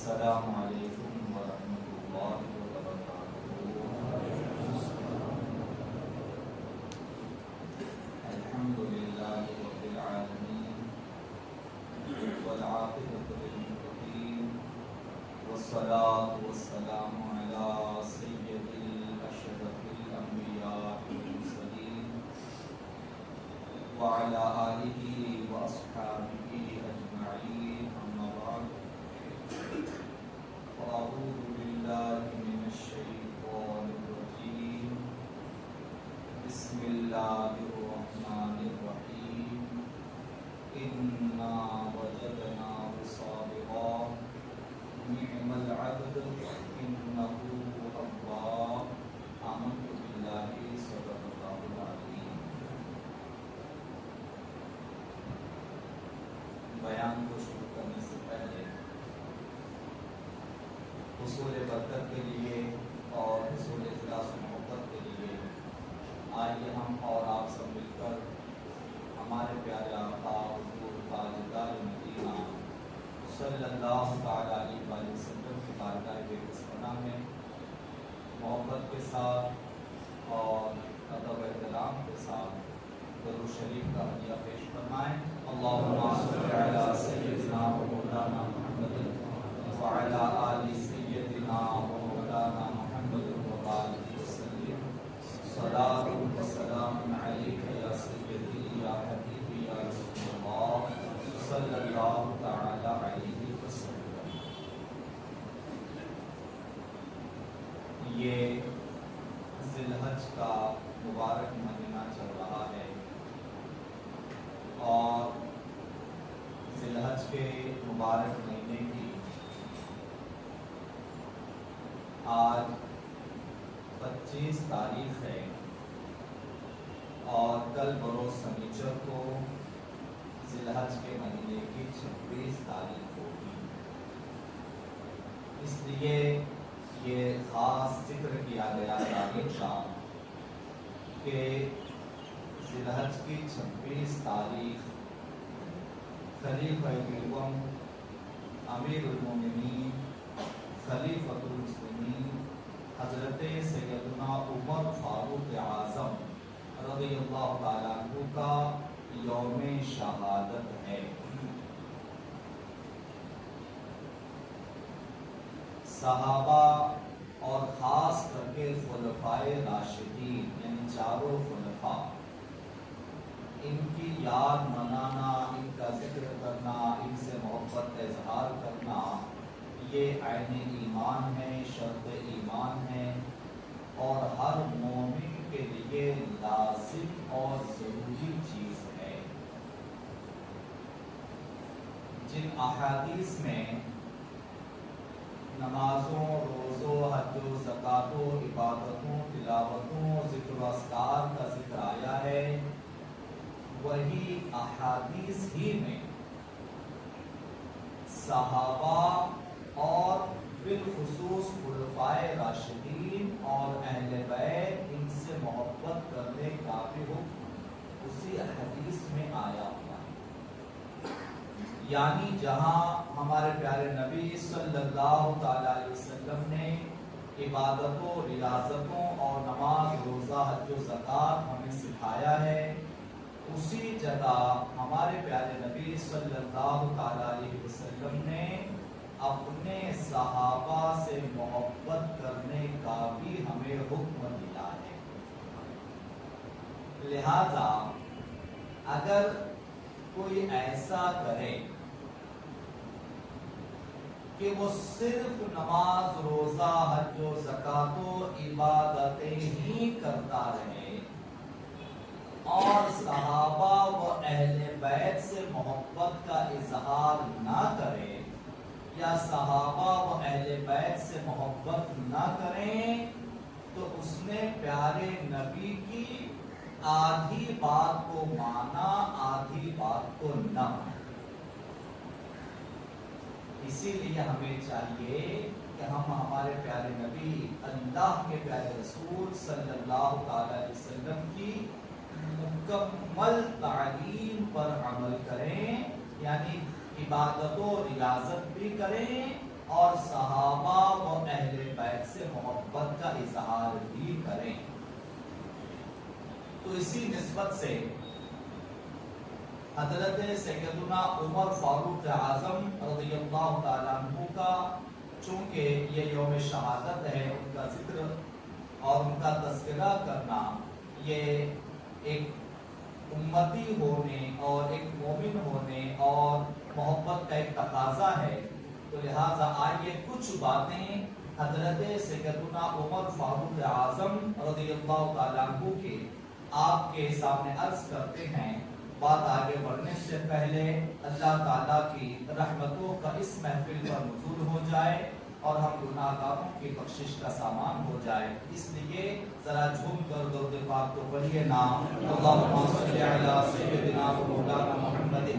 السلام علیکم ورحمۃ اللہ وبرکاتہ۔ الحمد للہ رب العالمین والعاقبۃ للمتقین والصلاة والسلام علی سید الاشرف الانبیاء والمرسلین وعلی آلہ واصحابہ اجمعین، اما بعد فاعوذ باللہ من الشیطان الرجیم، بسم اللہ الرحمن الرحیم، انا وجدناه صابرا نعم العبد انہ اواب، آمنت باللہ صدق اللہ العظیم۔ بیان کو شروع کرنے سے پہلے حصول برکت کے لیے اور حصول اخلاص و محبت کے لیے آئیے ہم اور آپ سب مل کر ہمارے پیارے آقا حضور تاجدار مدینہ صلی اللہ تعالی علیہ وآلہ وسلم کی بارگاہ پناہ میں محبت کے ساتھ اور ادب و احترام کے ساتھ درود شریف کا ہدیہ پیش فرمائیں۔ اللہم صل علی سیدنا و مولانا محمد وعلی آل سیدنا و مولانا محمد وبارک وسلم، صلاۃ و سلام علیک یا سیدی یا حبیبی یا رسول اللہ صلی اللہ تعالی علیہ وسلم۔ یہ ذی الحج کا مبارک مہینہ چل رہا ہے اور ذی الحج کے مبارک مہینے کی آج 25 تاریخ ہے اور کل بروز سنیچر کو ذی الحج کے مہینے کی 26 تاریخ ہوگی۔ اس لیے یہ خاص ذکر کیا گیا تاریخ کا کہ ذی الحج کی 26 تاریخ خلیفہ اول امیر المومنین خلیفۃ المسلمین حضرت سیدنا عمر فاروق اعظم رضی اللہ تعالیٰ عنہ کا یوم شہادت ہے۔ صحابہ اور خاص کر کے خلفائے راشدین یعنی چاروں خلفاء، ان کی یاد منانا، ان کا ذکر کرنا، ان سے محبت کا اظہار کرنا، یہ عین ایمان ہے، شرط ایمان ہے اور ہر مومن کے لیے لازم اور ضروری چیز ہے۔ جن احادیث میں نمازوں، روزوں، حج و زکاتوں، عبادتوں، تلاوتوں، ذکر و اذکار کا ذکر آیا ہے، وہی احادیث ہی میں صحابہ اور بالخصوص خلفائے راشدین اور اہل بیت ان سے محبت کرنے کا بھی حکم اسی حدیث میں آیا ہوا ہے۔ یعنی جہاں ہمارے پیارے نبی صلی اللہ تعالی علیہ وسلم نے عبادتوں، ریاضتوں اور نماز، روزہ، حج و زکات ہمیں سکھایا ہے، اسی جگہ ہمارے پیارے نبی صلی اللہ تعالی علیہ وسلم نے اپنے صحابہ سے محبت کرنے کا بھی ہمیں حکم دیا ہے۔ لہذا اگر کوئی ایسا کرے کہ وہ صرف نماز، روزہ، حج و زکات و عبادتیں ہی کرتا رہے اور صحابہ و اہل بیت سے محبت کا اظہار نہ کرے یا صحابہ و اہل بیت سے محبت نہ کریں، تو اس نے پیارے نبی کی آدھی بات کو مانا، آدھی بات کو نہ مانا۔ اسی لیے ہمیں چاہیے کہ ہم ہمارے پیارے نبی، اللہ کے پیارے رسول صلی اللہ تعالی علیہ وسلم کی مکمل تعلیم پر عمل کریں، یعنی عبادت و ریاضت بھی کریں اور صحابہ و اہل بیت سے محبت کا اظہار بھی کریں۔ تو اسی نسبت سے حضرت سیدنا عمر فاروق اعظم رضی اللہ تعالیٰ عنہ کا چونکہ یہ یوم شہادت ہے، ان کا ذکر اور ان کا تذکرہ کرنا یہ ایک امتی ہونے اور ایک مومن ہونے اور محبت کا ایک تقاضا ہے۔ تو لہٰذا آئیے کچھ باتیں حضرت سیدنا عمر فاروق اعظم رضی اللہ تعالیٰ عنہ کے آپ کے سامنے عرض کرتے ہیں۔ بات آگے بڑھنے سے پہلے اللہ تعالیٰ کی رحمتوں کا اس محفل پر نزول ہو جائے اور ہم گناہ گاروں کی بخشش کا سامان ہو جائے، اس لیے ذرا جھوم کر درود پاک تو پڑھیے نا۔ اللہم صلی علی سیدنا و مولانا محمد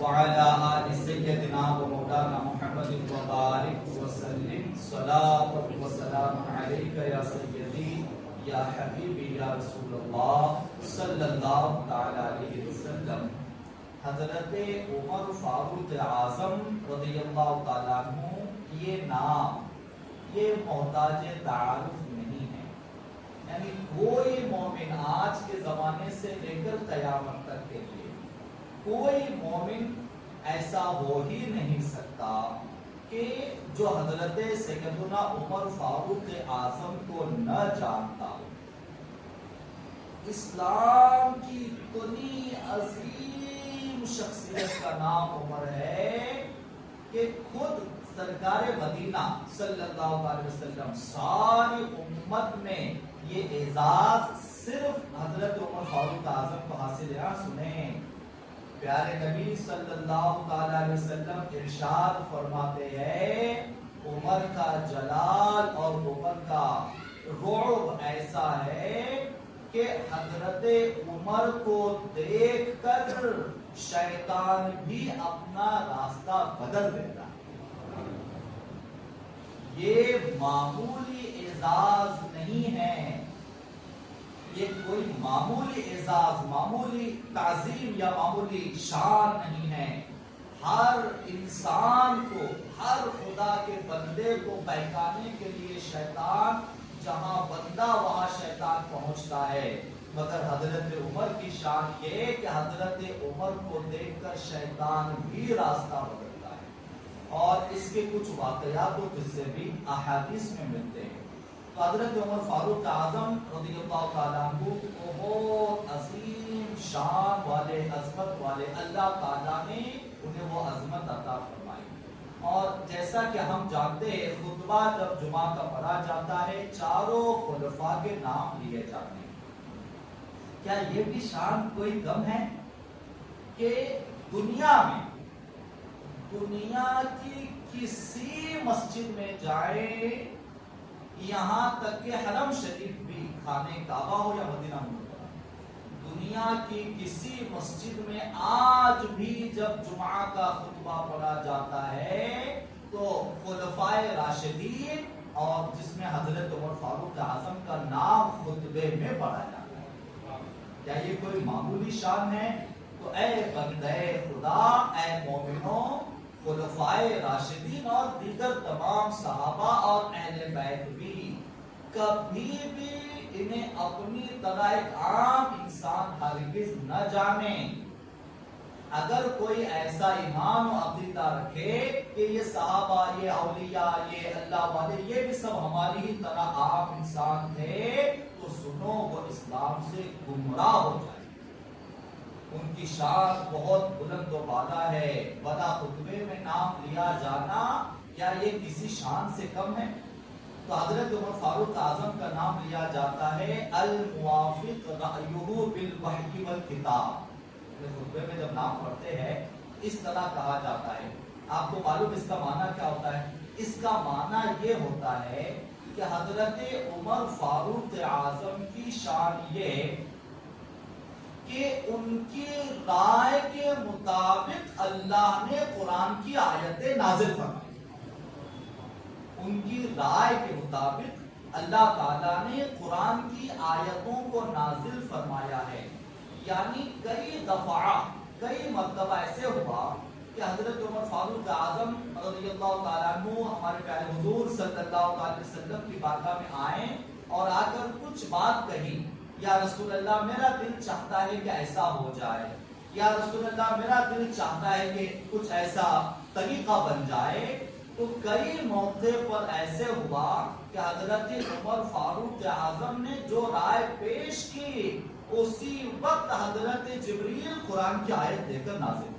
وعلی آل سیدنا و مولانا محمد وبارک وسلم صلاۃ و سلام علیک یا سیدی یا حبیبی یا رسول اللہ صلی اللہ تعالی علیہ وسلم۔ حضرت عمر فاروق اعظم رضی اللہ تعالیٰ عنہ یہ نام یہ محتاج تعارف نہیں ہے، یعنی کوئی مومن آج کے زمانے سے لے کر قیامت تک کے لیے کوئی مومن ایسا ہو ہی نہیں سکتا کہ جو حضرت سیدنا عمر فاروق اعظم کو نہ جانتا ہو۔ اسلام کی اتنی عظیم شخصیت کا نام عمر ہے کہ خود سرکار مدینہ صلی اللہ علیہ وسلم ساری امت میں یہ اعزاز صرف حضرت عمر فاروق اعظم کو حاصل ہے۔ سنیں پیارے نبی صلی اللہ علیہ وسلم ارشاد فرماتے ہیں، عمر کا جلال اور عمر کا رعب ایسا ہے کہ حضرت عمر کو دیکھ کر شیطان بھی اپنا راستہ بدل دیتا ہے۔ یہ معمولی اعزاز نہیں ہے، یہ کوئی معمولی اعزاز، معمولی تعظیم یا معمولی شان نہیں ہے۔ ہر انسان کو، ہر خدا کے بندے کو بہکانے کے لیے شیطان جہاں بندہ وہاں شیطان پہنچتا ہے، مگر حضرت عمر کی شان یہ کہ حضرت عمر کو دیکھ کر شیطان بھی راستہ بدلتا ہے، اور اس کے کچھ واقعات و قصے بھی احادیث میں ملتے ہیں۔ تو حضرت عمر فاروق اعظم رضی اللہ تعالیٰ عنہ بہت عظیم شان والے، عظمت والے، اللہ تعالیٰ نے انہیں وہ عظمت عطا فرمائی۔ اور جیسا کہ ہم جانتے ہیں خطبہ جب جمعہ کا پڑھا جاتا ہے چاروں خلفاء کے نام لیے جاتے ہیں۔ کیا یہ بھی شان کوئی کم ہے کہ دنیا کی کسی مسجد میں جائیں، یہاں تک کہ حرم شریف بھی، خانہ کعبہ ہو یا مدینہ منورہ، دنیا کی کسی مسجد میں آج بھی جب جمعہ کا خطبہ پڑھا جاتا ہے تو خلفائے راشدین اور جس میں حضرت عمر فاروق اعظم کا نام خطبے میں پڑھا جاتا ہے۔ کیا یہ کوئی معمولی شان ہے؟ تو اے بندے خدا، اے مومنوں، خلفائے راشدین اور دیگر تمام صحابہ اور اہل بیت بھی کبھی بھی انہیں اپنی طرح ایک عام انسان ہرگز نہ جانیں۔ اگر کوئی ایسا ایمان و عقیدہ رکھے کہ یہ صحابہ، یہ اولیاء، یہ اللہ والے، یہ بھی سب ہماری ہی طرح عام انسان تھے، تو سنو وہ اسلام سے گمراہ ہو جائے۔ ان کی شان بہت بلند و بالا ہے، بلا خطبے میں نام لیا جانا کیا یہ کسی شان سے کم ہے؟ تو حضرت عمر فاروق اعظم کا نام لیا جاتا ہے الموافق رأیہ بالوحی والکتاب۔ خطبے میں جب نام پڑھتے ہیں اس طرح کہا جاتا ہے۔ آپ کو معلوم اس کا معنی کیا ہوتا ہے؟ اس کا معنی یہ ہوتا ہے کہ حضرت عمر فاروق اعظم کی شان یہ کہ ان کی رائے کے مطابق اللہ نے قرآن کی آیتیں نازل فرمائی۔ ان کی رائے کے مطابق اللہ تعالیٰ نے قرآن کی آیتوں کو نازل فرمایا ہے۔ یعنی کئی دفعہ، کئی مرتبہ ایسے ہوا کہ حضرت عمر فاروق اعظم رضی اللہ تعالیٰ عنہ ہمارے پیارے حضور صلی اللہ علیہ وسلم کی بارگاہ میں آئیں اور آ کر کچھ بات کہی، یا رسول اللہ میرا دل چاہتا ہے کہ ایسا ہو جائے، یا رسول اللہ میرا دل چاہتا ہے کہ کچھ ایسا طریقہ بن جائے۔ تو کئی موقع پر ایسے ہوا کہ حضرت عمر فاروق اعظم نے جو رائے پیش کی اسی وقت حضرت جبریل قرآن کی آیت دے کر نازل ہوئی۔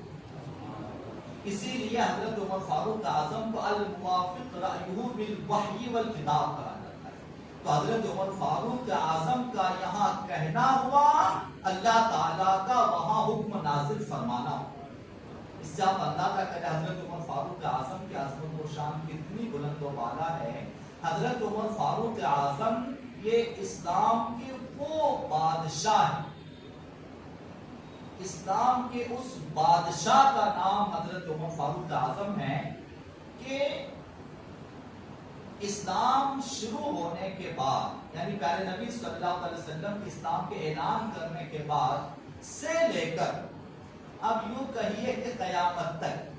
اسی لیے حضرت عمر فاروق اعظم کو الموافق رأیہ بالوحی والکتاب کہا جاتا ہے۔ تو حضرت عمر فاروق اعظم کا یہاں کہنا ہوا، اللہ تعالیٰ کا وہاں حکم نازل فرمانا ہوا۔ اس سے آپ اندازہ کریں حضرت عمر فاروق اعظم کی عظمت و شان کتنی بلند و بالا ہے۔ حضرت عمر فاروق اعظم یہ اسلام کے وہ بادشاہ ہیں، اسلام کے اس بادشاہ کا نام حضرت عمر فاروق اعظم ہے کہ اسلام شروع ہونے کے بعد، یعنی پیارے نبی صلی اللہ علیہ وسلم کے اسلام کے اعلان کرنے کے بعد سے لے کر اب یوں کہیے کہ قیامت تک،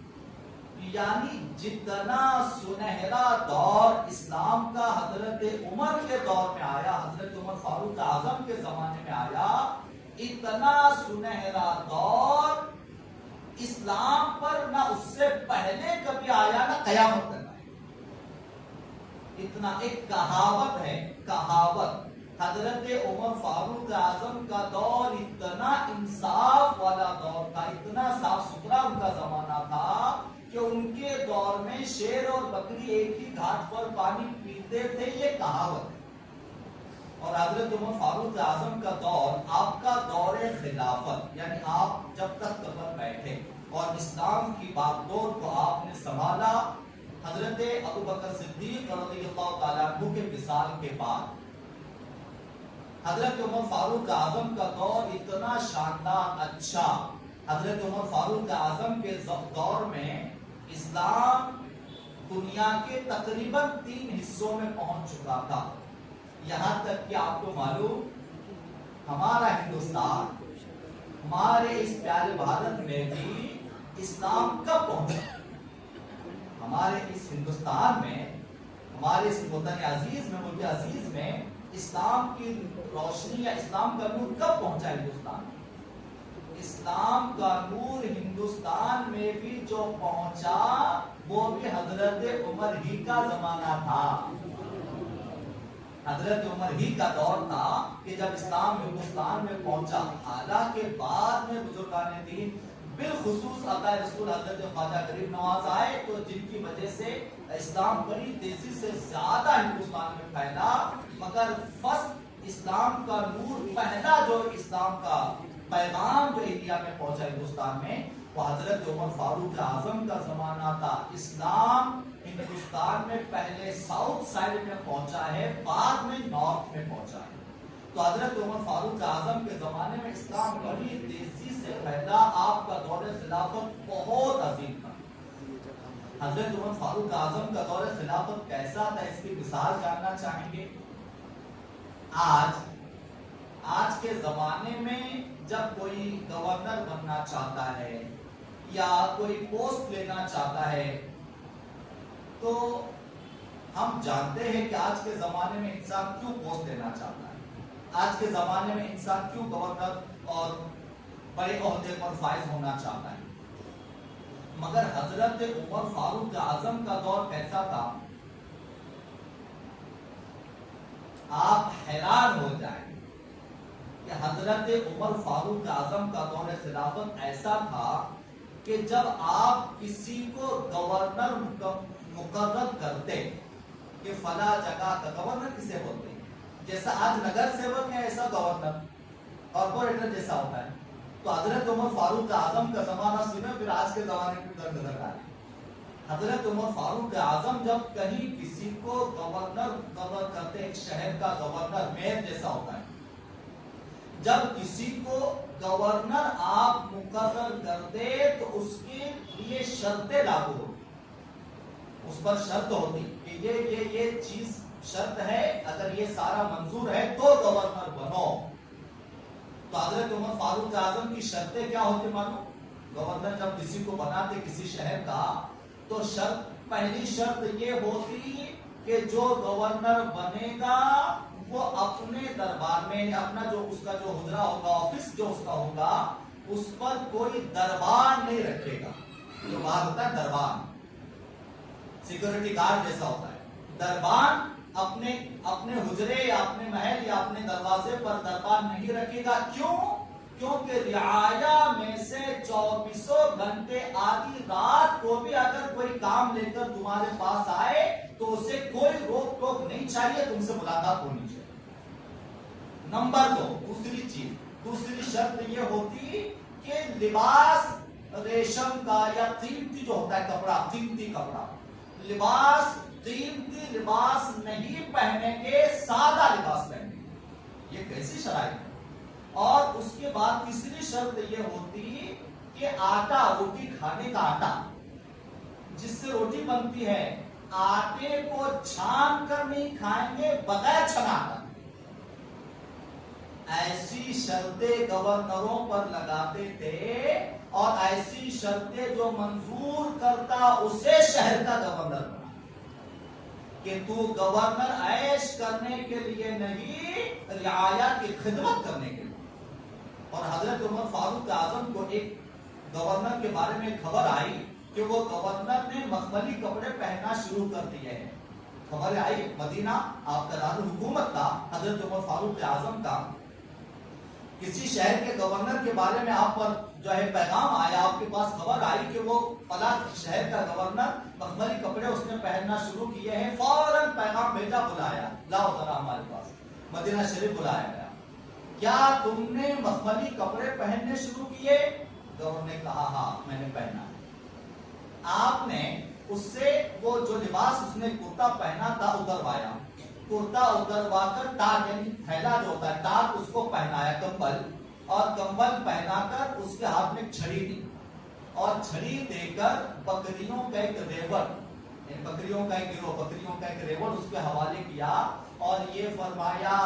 یعنی جتنا سنہرا دور اسلام کا حضرت عمر کے دور میں آیا، حضرت عمر فاروق اعظم کے زمانے میں آیا، اتنا سنہرا دور اسلام پر نہ اس سے پہلے کبھی آیا نہ قیامت تک آیا۔ اتنا ایک کہاوت ہے، کہاوت حضرت عمر فاروق اعظم کا دور اتنا انصاف والا دور تھا، اتنا صاف ستھرا ان کا زمانہ تھا کہ ان کے دور میں شیر اور بکری ایک ہی گھاٹ پر پانی پیتے تھے، یہ کہاوت ہے۔ اور حضرت عمر فاروق اعظم کا دور آپ کا دور خلافت، یعنی آپ جب تک قبر بیٹھے اور اسلام کی باغ ڈور کو آپ نے سنبھالا، حضرت ابوبکر صدیق رضی اللہ تعالیٰ عنہ کے وصال کے بعد حضرت عمر فاروق اعظم کا دور اتنا شاندار اچھا، حضرت عمر فاروق اعظم کے دور میں اسلام دنیا کے تقریباً 3 حصوں میں پہنچ چکا تھا۔ یہاں تک کہ آپ کو معلوم ہمارا ہندوستان، ہمارے اس پیارے بھارت میں بھی اسلام کب پہنچا؟ ہمارے اس ہندوستان میں، ہمارے اس وطن عزیز میں، ملک عزیز میں اسلام کی روشنی یا اسلام کا نور کب پہنچا ہندوستان میں؟ اسلام کا نور ہندوستان میں بھی جو پہنچا وہ بھی حضرت عمر ہی کا زمانہ تھا، حضرت عمر ہی کا دور تھا کہ جب اسلام ہندوستان میں پہنچا۔ حالانکہ بعد میں بزرگان دین بالخصوص عطا رسول حضرت خواجہ غریب نواز آئے تو جن کی وجہ سے اسلام بڑی تیزی سے زیادہ ہندوستان میں پھیلا، مگر فرسٹ اسلام کا نور، پہلا جو اسلام کا پیغام جو انڈیا میں پہنچا ہندوستان میں، وہ حضرت عمر فاروق اعظم کا زمانہ تھا۔ اسلام ہندوستان میں پہلے ساؤتھ سائڈ میں پہنچا ہے، بعد میں نارتھ میں پہنچا ہے۔ تو حضرت عمر فاروق اعظم کے زمانے میں اسلام بڑی تیزی سے پھیلا، آپ کا دور خلافت بہت عظیم تھا۔ حضرت عمر فاروق اعظم کا دور خلافت کیسا تھا، اس کی مثال جاننا چاہیں گے؟ آج کے زمانے میں جب کوئی گورنر بننا چاہتا ہے یا کوئی پوسٹ لینا چاہتا ہے تو ہم جانتے ہیں کہ آج کے زمانے میں انسان کیوں پوسٹ لینا چاہتا ہے، آج کے زمانے میں انسان کیوں گورنر اور بڑے عہدے پر فائز ہونا چاہتا ہے۔ مگر حضرت عمر فاروق اعظم کا دور کیسا تھا، آپ حیران ہو جائیں کہ حضرت عمر فاروق اعظم کا دور خلافت ایسا تھا کہ جب آپ کسی کو گورنر مقرر کرتے کہ فلاں جگہ کا گورنر کسے بولتے ہیں، جیسا آج نگر سیوک ہے ایسا گورنر کارپوریٹر جیسا ہوتا ہے، تو حضرت عمر فاروق اعظم کا زمانہ سنے پھر آج کے زمانے کی طرف نظر آئے۔ حضرت عمر فاروق اعظم جب کہیں کسی کو گورنر مقرر کرتے، ایک شہر کا گورنر میئر جیسا ہوتا ہے، جب کسی کو گورنر آپ مقرر کرتے تو اس کے لیے شرطیں لاگو ہوتی، اس پر شرط ہوتی کہ یہ چیز شرط ہے، اگر یہ سارا منظور ہے تو گورنر بنو۔ تو حضرت عمر فاروق اعظم کی شرطیں کیا ہوتی معلوم؟ گورنر جب کسی کو بناتے کسی شہر کا تو پہلی شرط یہ ہوتی کہ جو گورنر بنے گا وہ اپنے دربار میں اپنا جو اس کا جو حجرہ ہوگا آفس جو اس کا ہوگا اس پر کوئی دربار نہیں رکھے گا. جو باہر ہوتا ہے دربار سیکورٹی گارڈ جیسا ہوتا ہے. دربار اپنے حجرے یا اپنے محل یا اپنے دروازے پر دربار نہیں رکھے گا. کیوں؟ کیونکہ رعایا میں سے 24 گھنٹے آدھی رات کو بھی اگر کوئی کام لے کر تمہارے پاس آئے تو اسے کوئی روک ٹوک نہیں چاہیے, تم سے ملاقات ہونی چاہیے. نمبر 2, دوسری شرط یہ ہوتی کہ لباس ریشم کا یا قیمتی جو ہوتا ہے کپڑا, قیمتی کپڑا, قیمتی لباس نہیں پہنے کے, سادہ لباس پہنے. یہ کیسی شرائط ہے؟ اور اس کے بعد تیسری شرط یہ ہوتی کہ آٹا, روٹی کھانے کا آٹا جس سے روٹی بنتی ہے, آٹے کو چھان کر نہیں کھائیں گے بغیر چھنا کر. ایسی شرطیں گورنروں پر لگاتے تھے اور ایسی شرطیں جو منظور کرتا اسے شہر کا گورنر بنا کہ تو گورنر عیش کرنے کے لیے نہیں, رعایا کی خدمت کرنے کے لیے. اور حضرت عمر فاروق اعظم کو ایک گورنر کے بارے میں خبر آئی کہ وہ گورنر نے مخملی کپڑے پہننا شروع کر دیے ہیں. خبر آئی مدینہ, آپ کا دارالحکومت تھا حضرت عمر فاروق اعظم کا, کسی شہر کے گورنر کے بارے میں آپ پر جو ہے پیغام آیا, آپ کے پاس خبر آئی کہ وہ فلاں شہر کا گورنر مخملی کپڑے اس نے پہننا شروع کیے ہیں. فوراً پیغام بھیجا, بلایا, لاؤ ذرا ہمارے پاس, مدینہ شریف بلایا گیا. کیا تم نے مخملی کپڑے پہننے شروع کیے؟ گورنر نے کہا ہاں میں نے پہنا ہے. آپ نے اس سے وہ جو لباس اس نے کرتا پہنا تھا اتروایا, کرتا اتروا کر ٹاٹ یعنی تھیلا جو ہوتا ہے ٹاٹ اس کو پہنایا, کمبل, اور کمبل پہنا کر اس کے ہاتھ میں چھڑی دی اور چھڑی دے کر بکریوں کا ایک ریوڑ, یعنی بکریوں کا ایک گروہ, بکریوں کا ایک ریوڑ اس کے حوالے کیا اور یہ فرمایا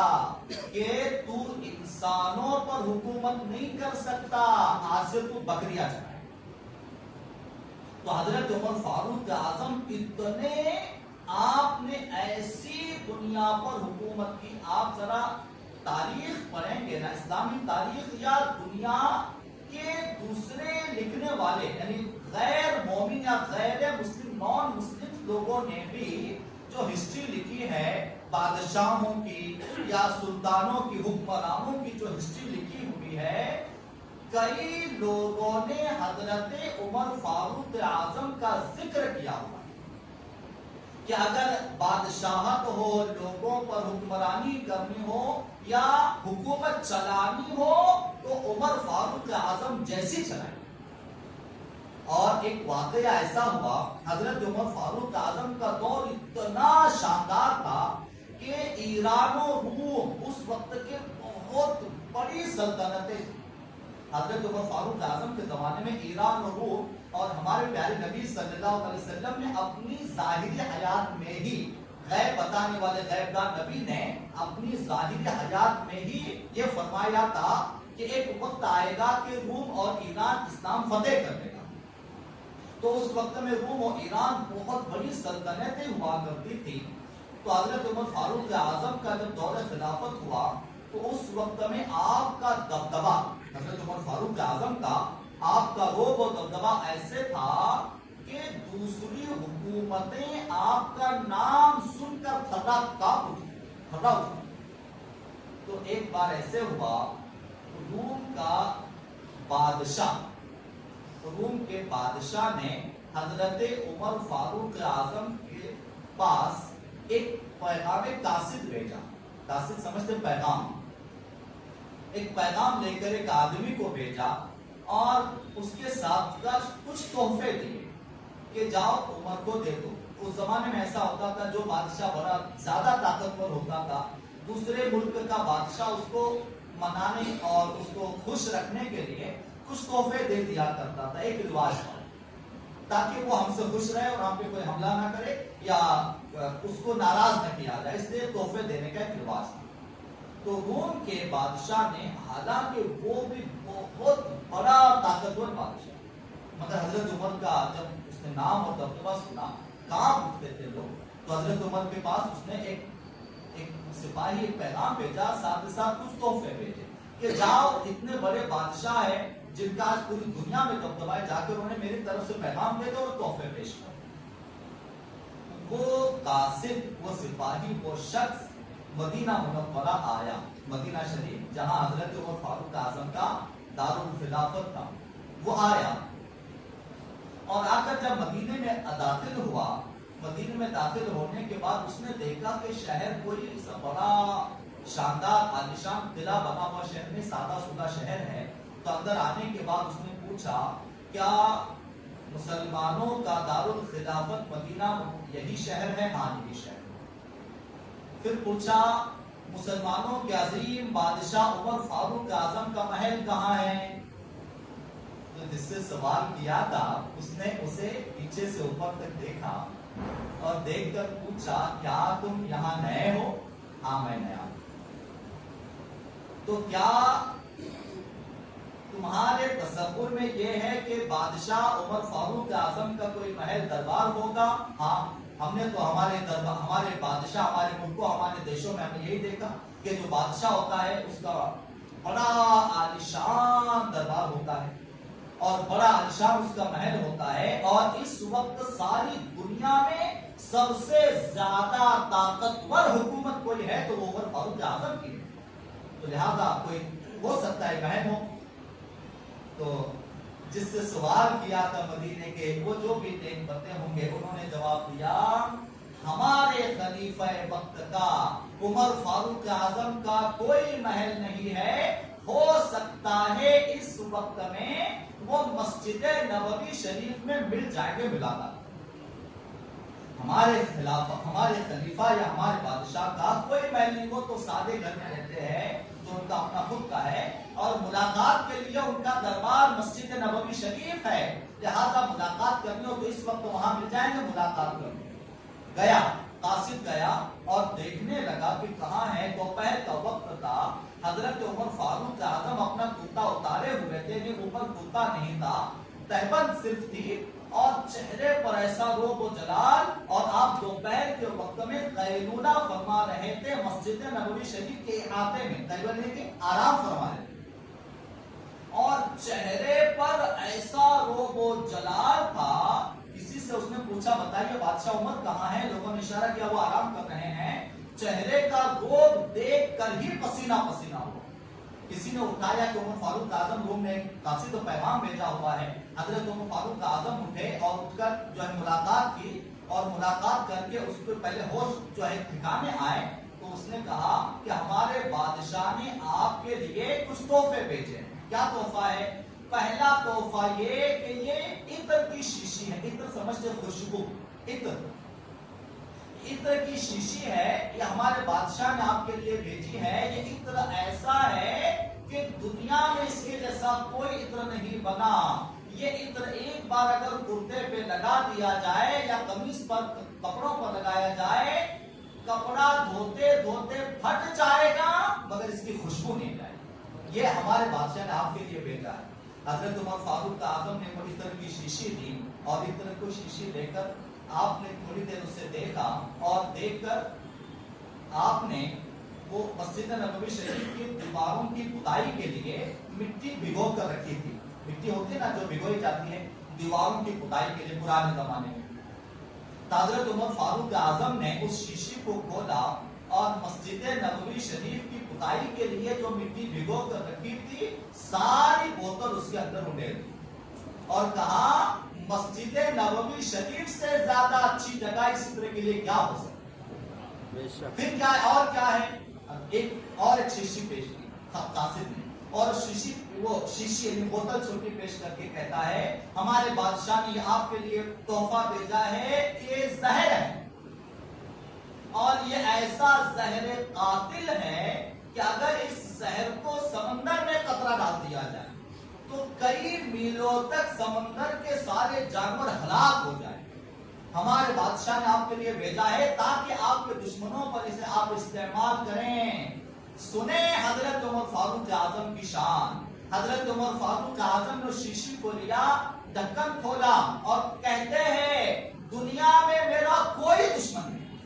کہ تو انسانوں پر حکومت نہیں کر سکتا, آج سے تو بکریاں چلائے. تو حضرت عمر فاروق اعظم اتنے, آپ نے ایسی دنیا پر حکومت کی. آپ ذرا تاریخ پڑھیں گے نا, اسلامی تاریخ یا دنیا کے دوسرے لکھنے والے یعنی غیر مومن یا غیر مسلم, نان مسلم لوگوں نے بھی جو ہسٹری لکھی ہے بادشاہوں کی یا سلطانوں کی, حکمرانوں کی جو ہسٹری لکھی ہوئی ہے, کئی لوگوں نے حضرت عمر فاروق اعظم کا ذکر کیا ہوا کہ اگر بادشاہت ہو, لوگوں پر حکمرانی کرنی ہو یا حکومت چلانی ہو تو عمر فاروق اعظم جیسی چلائے. اور ایک واقعہ ایسا ہوا, حضرت عمر فاروق اعظم کا دور اتنا شاندار تھا کہ ایران و روم اس وقت کے بہت بڑی سلطنتیں. حضرت عمر فاروق اعظم کے زمانے میں ایران و روم, اور ہمارے پیارے نبی صلی اللہ علیہ وسلم نے اپنی ظاہری حیات میں ہی, غیب بتانے والے غیب دان نبی نے اپنی ظاہری حیات میں ہی یہ فرمایا تھا کہ ایک وقت آئے گا کہ روم اور ایران اسلام فتح کر لے گا. تو اس وقت میں روم اور ایران بہت بڑی سلطنتیں ہوا کرتی تھی. تو حضرت عمر فاروق اعظم کا جب دور خلافت ہوا تو اس وقت میں آپ کا دبدبا, حضرت عمر فاروق اعظم کا آپ کا روب و دبدبا ایسے تھا کہ دوسری حکومتیں آپ کا نام سن کر تھرا اٹھی. تو ایک بار ایسے ہوا, روم کے بادشاہ نے حضرت عمر فاروق اعظم کے پاس ایک پیغام قاصد بھیجا. قاصد سمجھتے پیغام, ایک پیغام لے کر ایک آدمی کو بھیجا اور اس کے ساتھ کچھ تحفے دیے کہ جاؤ عمر کو دے دو. اس زمانے میں ایسا ہوتا تھا جو بادشاہ بڑا زیادہ طاقتور ہوتا تھا, دوسرے ملک کا بادشاہ اس کو منانے اور اس کو خوش رکھنے کے لیے کچھ تحفے دے دیا کرتا تھا, ایک رواج تھا, تاکہ وہ ہم سے خوش رہے اور ہم پہ کوئی حملہ نہ کرے یا اس کو ناراض نہ کیا جائے, اس لیے تحفے دینے کا ایک رواج تھا. تو روم کے بادشاہ نے, حالانکہ وہ بھی بہت بڑا طاقتور بادشاہ, مگر حضرت عمر کا جب اس نے نام اور دبدبہ سنا کام اٹھتے تھے لوگ. تو حضرت عمر کے پاس اس نے ایک سپاہی ایک پیغام بھیجا, ساتھ ساتھ کچھ تحفے بھیجے کہ جاؤ اتنے بڑے بادشاہ ہیں جن کا آج پوری دنیا میں دبدبہ ہے, جا کے انہوں نے میری طرف سے پیغام دے دو اور تحفے پیش کرو. وہ قاصد, وہ سپاہی, وہ شخص مدینہ منورہ آیا, مدینہ شریف جہاں حضرت عمر فاروق اعظم کا دارالخلافت تھا. وہ آیا اور آ کر جب مدینے میں داخل ہوا, مدینے میں داخل ہونے کے بعد اس نے دیکھا کہ شہر کوئی بڑا شاندار عالیشان قلعہ بنا ہوا شہر میں, سادہ سودہ شہر ہے. تو اندر آنے کے بعد اس نے پوچھا کیا مسلمانوں کا دارالخلافت مدینہ یہی شہر ہے؟ ہاں یہی شہر. پھر پوچھا مسلمانوں کے عظیم بادشاہ عمر فاروق اعظم کا محل کہاں ہے؟ تو جس سے سوال کیا تھا اس نے اسے پیچھے سے اوپر تک دیکھا اور دیکھ کر پوچھا کیا تم یہاں نئے ہو؟ ہاں میں نیا ہوں. تو کیا تمہارے تصور میں یہ ہے کہ بادشاہ عمر فاروق اعظم کا کوئی محل دربار ہوگا؟ ہاں, ہم نے تو ہمارے بادشاہ, ہمارے ملکوں, ہمارے دیشوں میں ہم نے یہی دیکھا کہ جو بادشاہ ہوتا ہے اس کا بڑا عالیشان دربار ہوتا ہے اور بڑا عالیشان اس کا محل ہوتا ہے. اور اس وقت ساری دنیا میں سب سے زیادہ طاقتور حکومت کوئی ہے تو وہ عمر فاروق اعظم کی ہے. تو لہذا کوئی ہو سکتا ہے محل ہو. تو جس سے سوال کیا تھا مدینے کے وہ جو بھی نیک بندے ہوں گے, انہوں نے جواب دیا ہمارے خلیفہ وقت کا عمر فاروق اعظم کا کوئی محل نہیں ہے. ہو سکتا ہے اس وقت میں وہ مسجد نبوی شریف میں مل جائیں گے ملاقات. ہمارے خلیفہ یا ہمارے بادشاہ کا کوئی محل نہیں, وہ تو سادے گھر میں رہتے ہیں جو ان کا اپنا خود کا ہے اور ملاقات کے لیے ان کا دربار مسجد نبوی شریف ہے. لہذا ملاقات کرنی ہو تو اس وقت وہاں مل جائیں گے ملاقات کرنے. گیا, قاصد گیا اور دیکھنے لگا کہ کہاں ہے. دوپہر کا وقت تھا, حضرت عمر فاروق اعظم اپنا کرتا اتارے ہوئے تھے, لیکن اوپر کرتا نہیں تھا, تہبند صرف تھی اور چہرے پر ایسا روب و جلال. اور آپ دوپہر کے وقت میں قیلولہ فرما رہے تھے مسجد نبوی شریف کے احاطے میں, قیلولہ کے آرام فرما رہے تھے اور چہرے پر ایسا روب و جلال تھا. کسی سے اس نے پوچھا بتائیے بادشاہ عمر کہاں ہے؟ لوگوں نے اشارہ کیا وہ آرام کر رہے ہیں. چہرے کا روب دیکھ کر ہی پسینہ پسینہ ہوا. کسی نے اٹھایا کہ عمر فاروق اعظم روم میں قاصد پیغام بھیجا ہوا ہے. حضرت عمر فاروق اعظم اٹھے اور اٹھ کر جو ہے ملاقات کی اور ملاقات کر کے اس کو پہلے ہوش جو ہے ٹھکانے آئے. تو اس نے کہا کہ ہمارے بادشاہ نے آپ کے لیے کچھ تحفے بھیجے. کیا تحفہ ہے؟ پہلا تحفہ یہ کہ یہ عطر کی شیشی ہے. عطر سمجھتے خوشبو, عطر کی شیشی ہے, یہ ہمارے بادشاہ نے آپ کے لیے بھیجی ہے. یہ عطر ایسا ہے کہ دنیا میں اس کے جیسا کوئی عطر نہیں بنا. یہ عطر ایک بار اگر کرتے پہ لگا دیا جائے یا قمیص پر کپڑوں پر لگایا جائے, کپڑا دھوتے دھوتے پھٹ جائے گا مگر اس کی خوشبو نہیں جائے. یہ ہمارے بادشاہ نے آپ کے لیے بھیجا ہے. حضرت عمر فاروق اعظم نے وہ عطر کی شیشی دی اور عطر کو شیشی لے کر آپ نے تھوڑی دیر اسے دیکھا اور دیکھ کر آپ نے وہ مسجد نبوی شریف کی دیواروں کی کھدائی کے لیے مٹی بھگو کر رکھی تھی. مٹی ہوتی ہے نا جو بھگوئی جاتی ہے دیواروں کی کھدائی کے لیے پرانے زمانے میں. حضرت عمر فاروق اعظم نے اس شیشی کو کھولا اور مسجد نبوی شریف کی کھدائی کے لیے جو مٹی بھگو کر رکھی تھی ساری بوتل اس کے اندر اڈیل دی اور کہا مسجد نبوی شریف سے زیادہ اچھی جگہ اس طرح کے لیے کیا ہو سکتا. پھر کیا ہے اور کیا ہے, ایک شیشی پیش کی قاصد نے اور شیشی یعنی بوتل چھوٹی پیش کر کے کہتا ہے ہمارے بادشاہ نے آپ کے لیے تحفہ بھیجا ہے, یہ زہر ہے اور یہ ایسا زہر قاتل ہے کہ اگر اس زہر کو سمندر میں قطرہ ڈال دیا جائے تو کئی میلوں تک سمندر کے سارے جانور ہلاک ہو جائیں. ہمارے بادشاہ نے آپ کے لیے بھیجا ہے تاکہ آپ کے دشمنوں پر اسے آپ استعمال کریں. سنیں حضرت عمر فاروق اعظم کی شان. حضرت عمر فاروق اعظم نے شیشی کو لیا, ڈھکن کھولا اور کہتے ہیں دنیا میں میرا کوئی دشمن نہیں.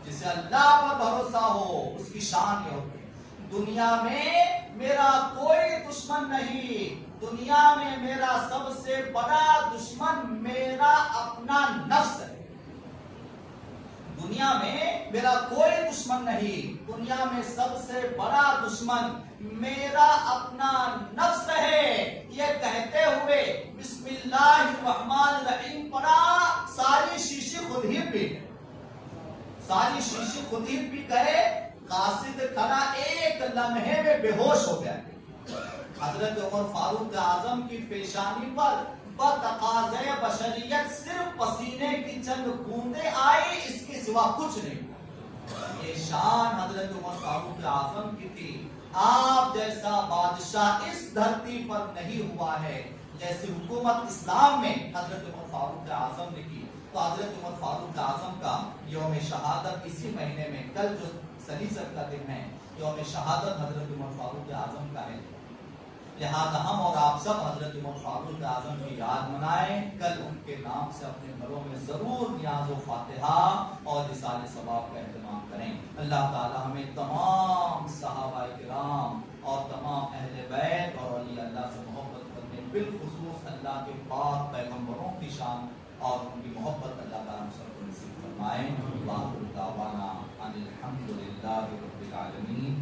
جسے اللہ پر بھروسہ ہو اس کی شان یہ ہوتی ہے دنیا میں میرا کوئی دشمن نہیں. دنیا میں میرا سب سے بڑا دشمن میرا اپنا نفس ہے. دنیا میں میرا کوئی دشمن نہیں. دنیا میں سب سے بڑا دشمن میرا اپنا نفس ہے. یہ کہتے ہوئے بسم اللہ الرحمن الرحیم پڑھا. ساری شیشی خود ہی پی گئے. ساری شیشی خود ہی پی گئے. قاصد کھڑا ایک لمحے میں بے ہوش ہو گیا. حضرت عمر فاروق اعظم کی پیشانی پر بتقاضۂ بشریت صرف پسینے کی چند بوندیں آئی, اس کے سوا کچھ نہیں. یہ شان حضرت عمر فاروق اعظم کی تھی. آپ جیسا بادشاہ اس دھرتی پر نہیں ہوا ہے. جیسے حکومت اسلام میں حضرت عمر فاروق اعظم نے کی, تو حضرت عمر فاروق اعظم کا یوم شہادت اسی مہینے میں, کل جو سلیست کا دن ہے, یوم شہادت حضرت عمر فاروق اعظم کا ہے. لہذا ہم اور آپ سب حضرت عمر فاروق اعظم کی یاد منائیں. کل ان کے نام سے اپنے گھروں میں ضرور نیاز و فاتحہ اور اِصال ثواب کا اہتمام کریں. اللہ تعالی ہمیں تمام صحابہ کرام اور تمام اہل بیت اور ولی اللہ سے محبت کرنے, بالخصوص اللہ کے پاک پیغمبروں کی شان اور ان کی محبت اللہ تعالی ہم سب کو نصیب فرمائیں. وآخر دعوانا ان الحمد للہ رب العالمین.